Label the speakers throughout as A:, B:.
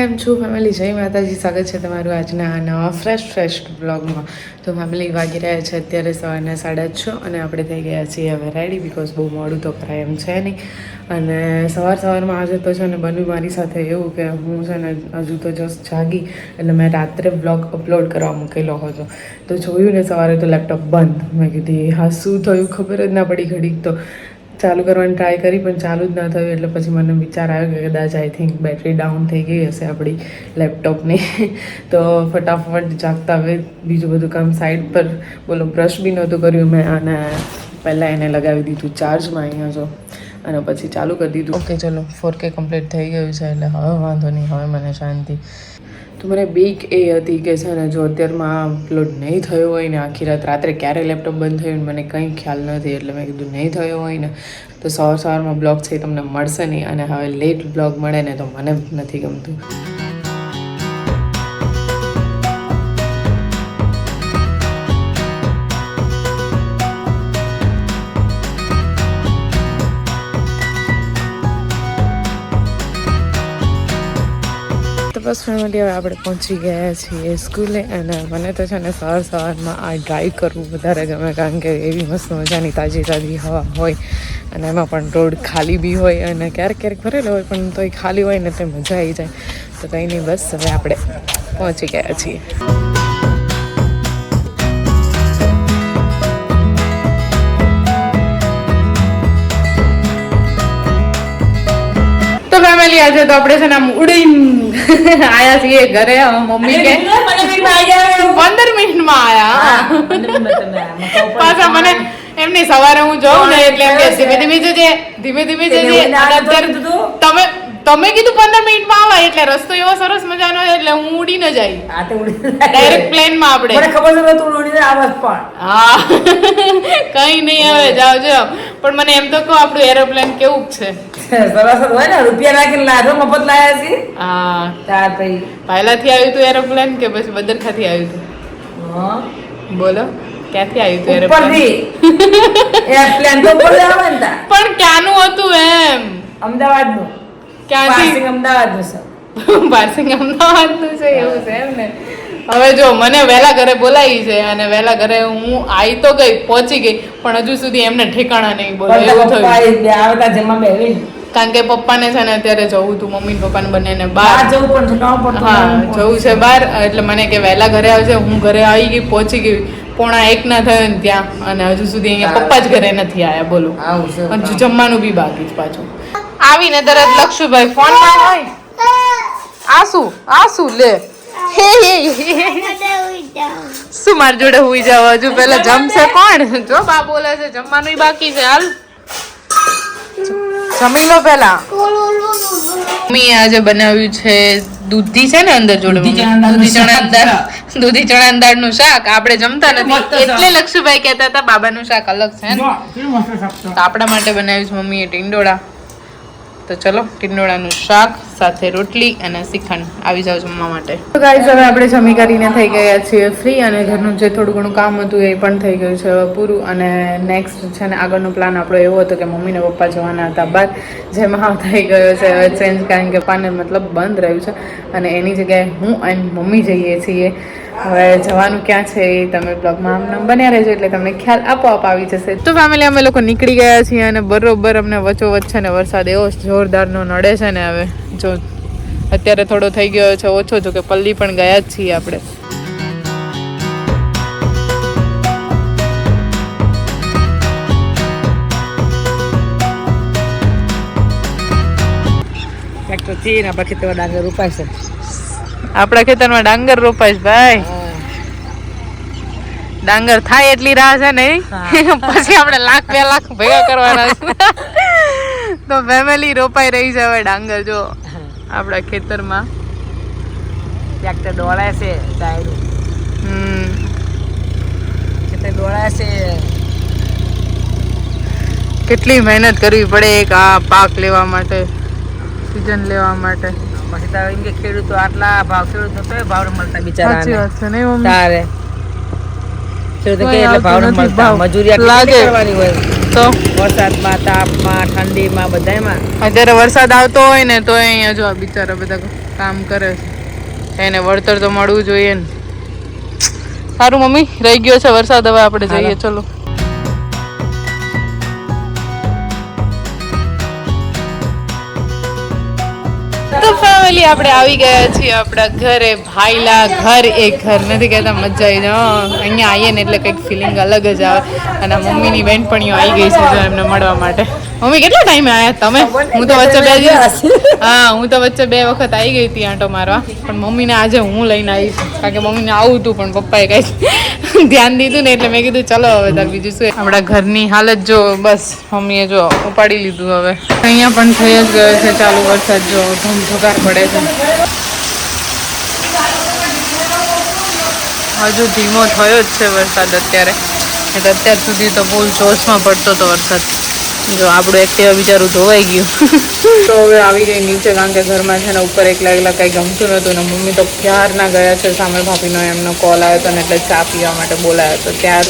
A: કેમ છો ફેમિલી? જય માતાજી. સ્વાગત છે તમારું આજના આ નવા ફ્રેશ બ્લોગમાં. તો ફેમિલી વાગી રહ્યા છે અત્યારે સવારના 6:30 અને આપણે થઈ ગયા છીએ હવે રેડી, બિકોઝ બહુ મોડું તો કરાય એમ છે નહીં. અને સવારમાં આજે તો છે ને બન્યું મારી સાથે એવું કે હું છે ને હજુ તો જસ્ટ જાગી એટલે મેં રાત્રે બ્લોગ અપલોડ કરવા મૂકેલો હતો. તો જોયું ને સવારે તો લેપટોપ બંધ. મેં કીધી હા શું થયું ખબર જ ના પડી. ઘડીક તો ચાલુ કરવાની ટ્રાય કરી પણ ચાલુ જ ના થયું. એટલે પછી મને વિચાર આવ્યો કે કદાચ આઈ થિંક બેટરી ડાઉન થઈ ગઈ હશે આપણી લેપટોપની. તો ફટાફટ જાગતા હવે બીજું બધું કામ સાઈડ પર, બોલો બ્રશ બી નહોતું કર્યું મેં, અને પહેલાં એને લગાવી દીધું ચાર્જમાં અહીંયા જો, અને પછી ચાલુ કરી દીધું. ઓકે ચલો 4K કમ્પ્લીટ થઈ ગયું છે એટલે હવે વાંધો નહીં, હવે મને શાંતિ. તો મને બીક એ હતી કે છે ને જો અત્યારમાં અપલોડ નહીં થયો હોય ને આખી રાત્રે ક્યારે લેપટોપ બંધ થયું મને કંઈ ખ્યાલ નથી. એટલે મેં કીધું નહીં થયો હોય ને તો સવારમાં બ્લોગ છે તમને મળશે નહીં, અને હવે લેટ બ્લોગ મળે ને તો મને નથી ગમતું. બસ ફેમિલી હવે આપણે પહોંચી ગયા છીએ સ્કૂલે. અને મને તો છે ને સવારમાં આ ડ્રાઈવ કરવું વધારે ગમે, કારણ કે એવી મસ્ત મજાની તાજી હવા હોય, અને એમાં પણ રોડ ખાલી બી હોય, અને ક્યારેક ભરેલો હોય પણ તોય ખાલી હોય ને તો મજા આવી જાય. તો કંઈ નહીં, બસ હવે આપણે પહોંચી ગયા છીએ. ફેમિલી આજે તો આપણે છે ને આમ ઉડીને આયા છીએ ઘરે. મમ્મી કે 15 મિનિટમાં આયા. પાછા મને એમની સવારે હું જોઉં ને એટલે એમ કે ધીમે ધીમે જજે. તમે કીધું 15 મિનિટમાં આવા, એટલે રસ્તો એવો સરસ મજાનો એટલે હું ઉડી ન જાય ડાયરેક્ટ પ્લેનમાં. આપણે ખબર છે તું ઉડીને આવસ પણ હા કઈ નહીં, હવે જાઓ. પણ મને એમ તો કહો આપણું એરોપ્લેન કેવું છે?
B: સરસ હોય ને, રૂપિયા નાખીને લાધો મફત લાયા છે.
A: હા
B: તાર ભાઈ
A: પહેલાથી આવ્યું હતું એરોપ્લેન કે પછી બદરખાથી આવ્યું હતું? બોલો ક્યાંથી આવ્યું હતું એરોપ્લેન?
B: એરપ્લેન તો બોલે આવે ને.
A: પણ ક્યાંનું હતું એમ?
B: અમદાવાદનું.
A: ક્યાંથી?
B: અમદાવાદનું છે.
A: પાર્સિંગ અમદાવાદનું છે એવું છે એમ ને. હવે જો મને વહેલા ઘરે બોલાવી છે, અને વહેલા ઘરે હું આવી તો ગઈ, પહોંચી ગઈ, પણ હજુ સુધી એમને ઠેકાણા નહીં. બોલો એવું થયું. કારણ કે પપ્પાને છે ને અત્યારે જવું હતું, મમ્મી પપ્પાને બંનેને બહાર જવું છે બહાર. એટલે મને કે વહેલા ઘરે આવશે. હું ઘરે આવી ગઈ, પહોંચી ગઈ, 1:45 ના થયો ને ત્યાં, અને હજુ સુધી અહીંયા પપ્પા જ ઘરે નથી આવ્યા. બોલો હજુ જમવાનું બી બાકી જ પાછું. આવીને તરત લક્ષુભાઈ ફોન માં હોય. આ શું લે શું મારી જોડે હુઈ જાવ? હજુ પેલા જમશે કોણ? જો બા બોલે છે જમવાનું બાકી છે, હાલ જમી લો પેલા. મમ્મી આજે બનાવ્યું છે દૂધી છે ને અંદર જોડે, દૂધી ચણા દાળ નું શાક. આપણે જમતા નથી એટલે લક્ષુભાઈ કહેતા હતા બાબાનું શાક અલગ છે ને, તો આપણા માટે બનાવ્યું છે મમ્મીએ ટીંડોળા. તો ચલો ટીંડોળાનું શાક સાથે રોટલી અને શ્રીખંડ. આવી જાવ જમવા માટે. તો ગાઈસ હવે આપણે જમી કરીને થઈ ગયા છીએ ફ્રી, અને ઘરનું જે થોડું ઘણું કામ હતું એ પણ થઈ ગયું છે પૂરું. અને નેક્સ્ટ છે ને આગળનો પ્લાન આપણો એવો હતો કે મમ્મી ને પપ્પા જવાના હતા બહાર, જેમાં થઈ ગયો છે હવે ચેન્જ, કારણ કે પપ્પાને મતલબ બંધ રહ્યું છે, અને એની જગ્યાએ હું અને મમ્મી જઈએ છીએ. હવે જવાનું ક્યાં છે એ તમે બ્લોગમાં આમ બન્યા રહેજો એટલે તમને ખ્યાલ આપોઆપ આવી જશે. તો ફેમિલી અમે લોકો નીકળી ગયા છીએ, અને બરોબર અમને વચ્ચોવચ્ચ છે ને વરસાદ એવો જોરદારનો નડે છે ને. હવે જો અત્યારે થોડો થઈ ગયો છે ઓછો, જો કે પલ્લી પણ ગયા જ છીએ આપણે. આપણા ખેતરમાં ડાંગર રોપાય છે ભાઈ. ડાંગર થાય એટલી રાહ છે ને, પછી આપણે 1,00,000 2 લાખ ભેગા કરવાના છે. તો ફેમિલી રોપાઈ રહી છે હવે ડાંગર. જો આપણા ખેતરમાં
B: ટ્રેક્ટર દોડાય છે, ખેતર દોડાય છે.
A: કેટલી મહેનત કરવી પડે એક આ પાક લેવા માટે, સીઝન લેવા માટે.
B: પછી તો એમ કે ખેડૂતો આટલા ભાવ, ખેડૂતો તો ભાવ મળતા બિચારા.
A: સાચી વાત છે નહીં મમ્મી?
B: તારે ખેડૂતો કે એટલે ભાવ મળતા, મજૂરી આટલી કરવાની હોય. તો વરસાદમાં, તાપમાં, ઠંડીમાં, બધામાં.
A: અત્યારે વરસાદ આવતો હોય ને તો અહીંયા જો બિચારા બધા કામ કરે છે એને વળતર તો મળવું જોઈએ ને. સારું મમ્મી, રહી ગયો છે વરસાદ, હવે આપણે જઈએ. ચલો. તો ફેમિલી આપણે આવી ગયા છીએ આપણા ઘરે. ભાઈલા ઘર એક ઘર નથી કહેતા, મજા આવી જાય. અહીંયા આવીએ ને એટલે કંઈક ફિલિંગ અલગ જ આવે. અને મમ્મીની બહેનપણીઓ આવી ગઈ છે જો એમને મળવા માટે. મમ્મી કેટલા ટાઈમે આવ્યા તમે? હું તો વચ્ચે હું તો વચ્ચે 2 વખત આવી ગઈ હતી આંટો મારવા, પણ મમ્મીને આજે હું લઈને આવી છું, કારણ કે મમ્મીને આવું હતું પણ પપ્પાએ કઈ ધ્યાન દીધું ને એટલે મેં કીધું ચલો હવે તાર બીજું શું. આપણા ઘરની હાલત જો, બસ મમ્મીએ જો ઉપાડી લીધું. હવે અહીંયા પણ થઈ જ ગયો છે ચાલુ વરસાદ, જો ધમધોકાર પડે છે. હજુ ધીમો થયો જ છે વરસાદ અત્યારે, એટલે અત્યાર સુધી તો બહુ જોશમાં પડતો હતો વરસાદ. જો આપણું એક્ટિવા બિચારું ધોવાઈ ગયું. તો હવે આવી ગઈ નીચે, કારણ કે ઘરમાં છે ને ઉપર એકલા કંઈ ગમતું નહોતું ને મમ્મી તો ક્યારના ગયા છે. સામે ભાભીનો એમનો કોલ આવ્યો હતો ને એટલે ચા પીવા માટે બોલાયો હતો. ત્યાર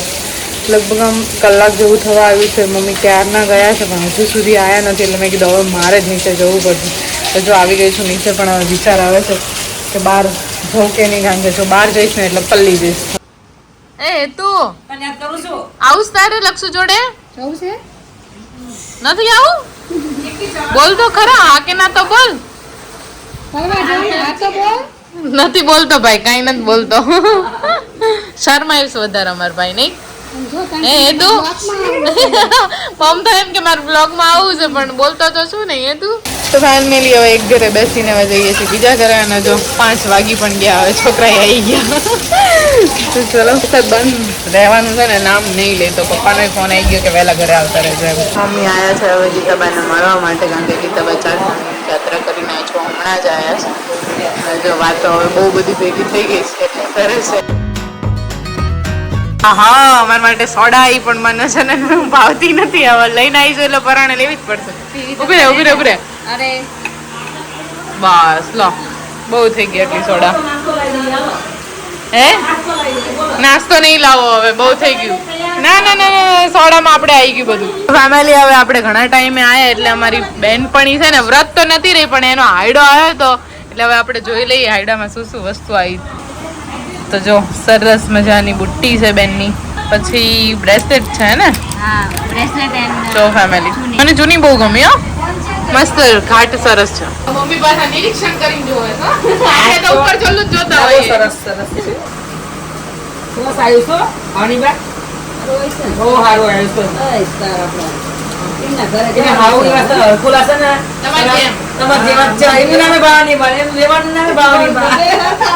A: લગભગ આમ કલાક જેવું થવા આવ્યું છે. મમ્મી ક્યારના ગયા છે પણ હજુ સુધી આવ્યા નથી, એટલે મેં કીધું હવે મારે જ નીચે જવું પડશે. તો જો આવી ગઈ છું નીચે, પણ હવે વિચાર આવે છે કે બહાર જવું કે નહીં, કારણ કે જો બહાર જઈશ ને એટલે પલ્લી જઈશ. એ તું આવું તારે લક્ષુ જોડે જવું છે? નથી આવું? બોલ તો ખરા, હા કે ના તો બોલ. નથી બોલતો ભાઈ, કઈ નથી બોલતો. શર્માઈશ વધારે અમાર ભાઈ નહીં. એ તું પમ તો એમ કે મારા બ્લોગમાં આવું છે પણ બોલતો તો શું નહીં. એ તું તો ફાઇનલી હવે એક ઘરે બેસીને હવે જઈએ છીએ બીજા ઘરે, અને જો 5 વાગી પણ ગયા, હવે છોકરા આવી ગયા. તો ચલો, બંધ રહેવાનું છે ને નામ નહીં લેતો. પપ્પાનો ફોન આવી ગયો કે વહેલા ઘરે આવતા રહેજો. મમ્મી આવ્યા છે હવે ગીતાબાઈને મળવા માટે, કારણ કે ગીતાબા 4 ધામની યાત્રા કરીને છો હમણાં જ આવ્યા છે. જો વાતો હવે બહુ બધી ભેગી થઈ ગઈ છે એટલે કરે છે. હા, અમારા માટે સોડા આવી, પણ મને છે ને ભાવતી નથી. હવે લઈને આવીશું એટલે પરાણે લેવી જ પડશે. ઉભી રે. અરે બસ લો, બહુ થઈ ગઈ એટલી સોડા. હે નાસ્તો નહીં લાવો, હવે બહુ થઈ ગયું. ના સોડામાં આપણે આવી ગયું બધું. ફેમિલી હવે આપણે ઘણા ટાઈમે આવ્યા, એટલે અમારી બેનપણી છે ને વ્રત તો નથી રહી પણ એનો હાયડો આવ્યો હતો, એટલે હવે આપણે જોઈ લઈએ હાયડામાં શું શું વસ્તુ આવી. તો જો સરસ મજાની બુટ્ટી છે બેનની, પછી બ્રેસલેટ છે ને. જો ફેમિલી મને જૂની બહુ ગમી હો, મસ્ત ઘાટ સરસ છે. મમ્મી પાછા નિરીક્ષણ કરીને જોવે તો આપણે તો ઉપર ચાલુ જ જોતા હોય. સરસ છે. શું સાયું છો આનીબા? બહુ સારું આવ્યું છે. ઇના ઘરે કે હાઉની વાત હરકુલા છે ને તમાર જેવા છે એનું નામે ભાવની બને, એનું લેવાનું નામે ભાવની બને.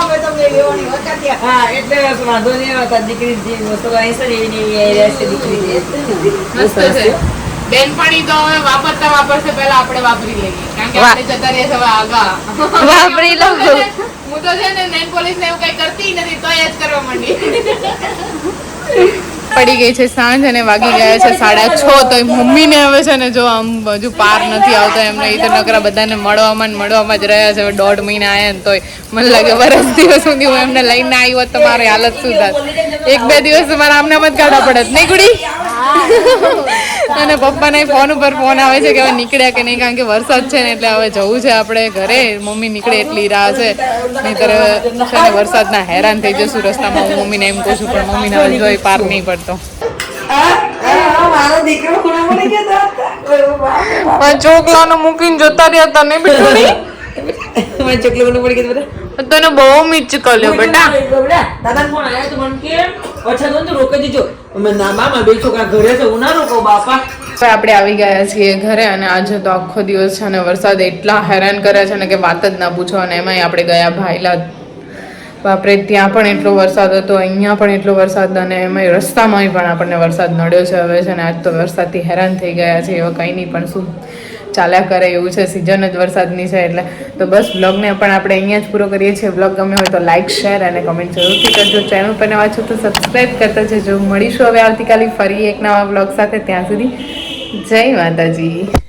A: અમે તમને લેવાની વખત હા, એટલે વાંધો નહીં આવતા. દીકરી જે વસ્તુ આવી છે એની રહેશે દીકરી. મસ્ત છે બેનપણી. તો હવે વાપરશે પહેલા આપણે વાપરી લઈએ, કારણ કે આપણે જતા રહીએ હવે આગા વાપરી લો. હું તો છે ને નેન પોલિશ ને એવું કઈ કરતી નથી, તો એ જ કરવા માંડી. પડી ગઈ છે સાંજ અને વાગી ગયા છે 6:30. તો મમ્મીને હવે છે ને જો આમ હજુ પાર નથી આવતો એમને. એ તો નકરા બધાને મળવામાં જ રહ્યા છે. 1.5 મહિના આવ્યા ને તોય મને લાગે વરસ દિવસ સુધી હું એમને લઈને આવી હોત તો મારી હાલત શું થાત. 1-2 દિવસ મારા આમનામ જ કાઢવા પડે નહીં ગુડી. અને પપ્પાને ફોન ઉપર ફોન આવે છે કે હવે નીકળ્યા કે નહીં, કારણ કે વરસાદ છે ને એટલે હવે જવું છે આપણે ઘરે. મમ્મી નીકળે એટલી રાહ છે, નહીંતર છે ને વરસાદના હેરાન થઈ જશું રસ્તામાં. હું મમ્મીને એમ કહું છું પણ મમ્મીને હવે જોઈ પાર નહીં પડતો. ચોકલાનું મૂકીને જોતા રહ્યા હતા ને તને બહુ મીચ કર્યો બેટા. આપણે આવી ગયા છીએ ઘરે, અને આજે તો આખો દિવસ છે ને વરસાદ એટલા હેરાન કરે છે ને કે વાત જ ના પૂછો. અને એમાંય આપણે ગયા ભાઈલા, બાપરે ત્યાં પણ એટલો વરસાદ હતો, અહીંયા પણ એટલો વરસાદ, અને એમાંય રસ્તામાં પણ આપણને વરસાદ નડ્યો છે. હવે છે ને આજ તો વરસાદથી હેરાન થઈ ગયા છે. હવે કંઈ નહીં પણ શું ચાલ્યા કરે એવું છે, સિઝન જ વરસાદની છે એટલે. તો બસ બ્લોગને પણ આપણે અહીંયા જ પૂરો કરીએ છીએ. બ્લોગ ગમે હોય તો લાઇક, શેર અને કમેન્ટ જરૂરથી કરજો. ચેનલ પર નવા છો તો સબસ્ક્રાઈબ કરતા જજો. મળીશું હવે આવતીકાલે ફરી એક નવા બ્લોગ સાથે. ત્યાં સુધી જય માતાજી.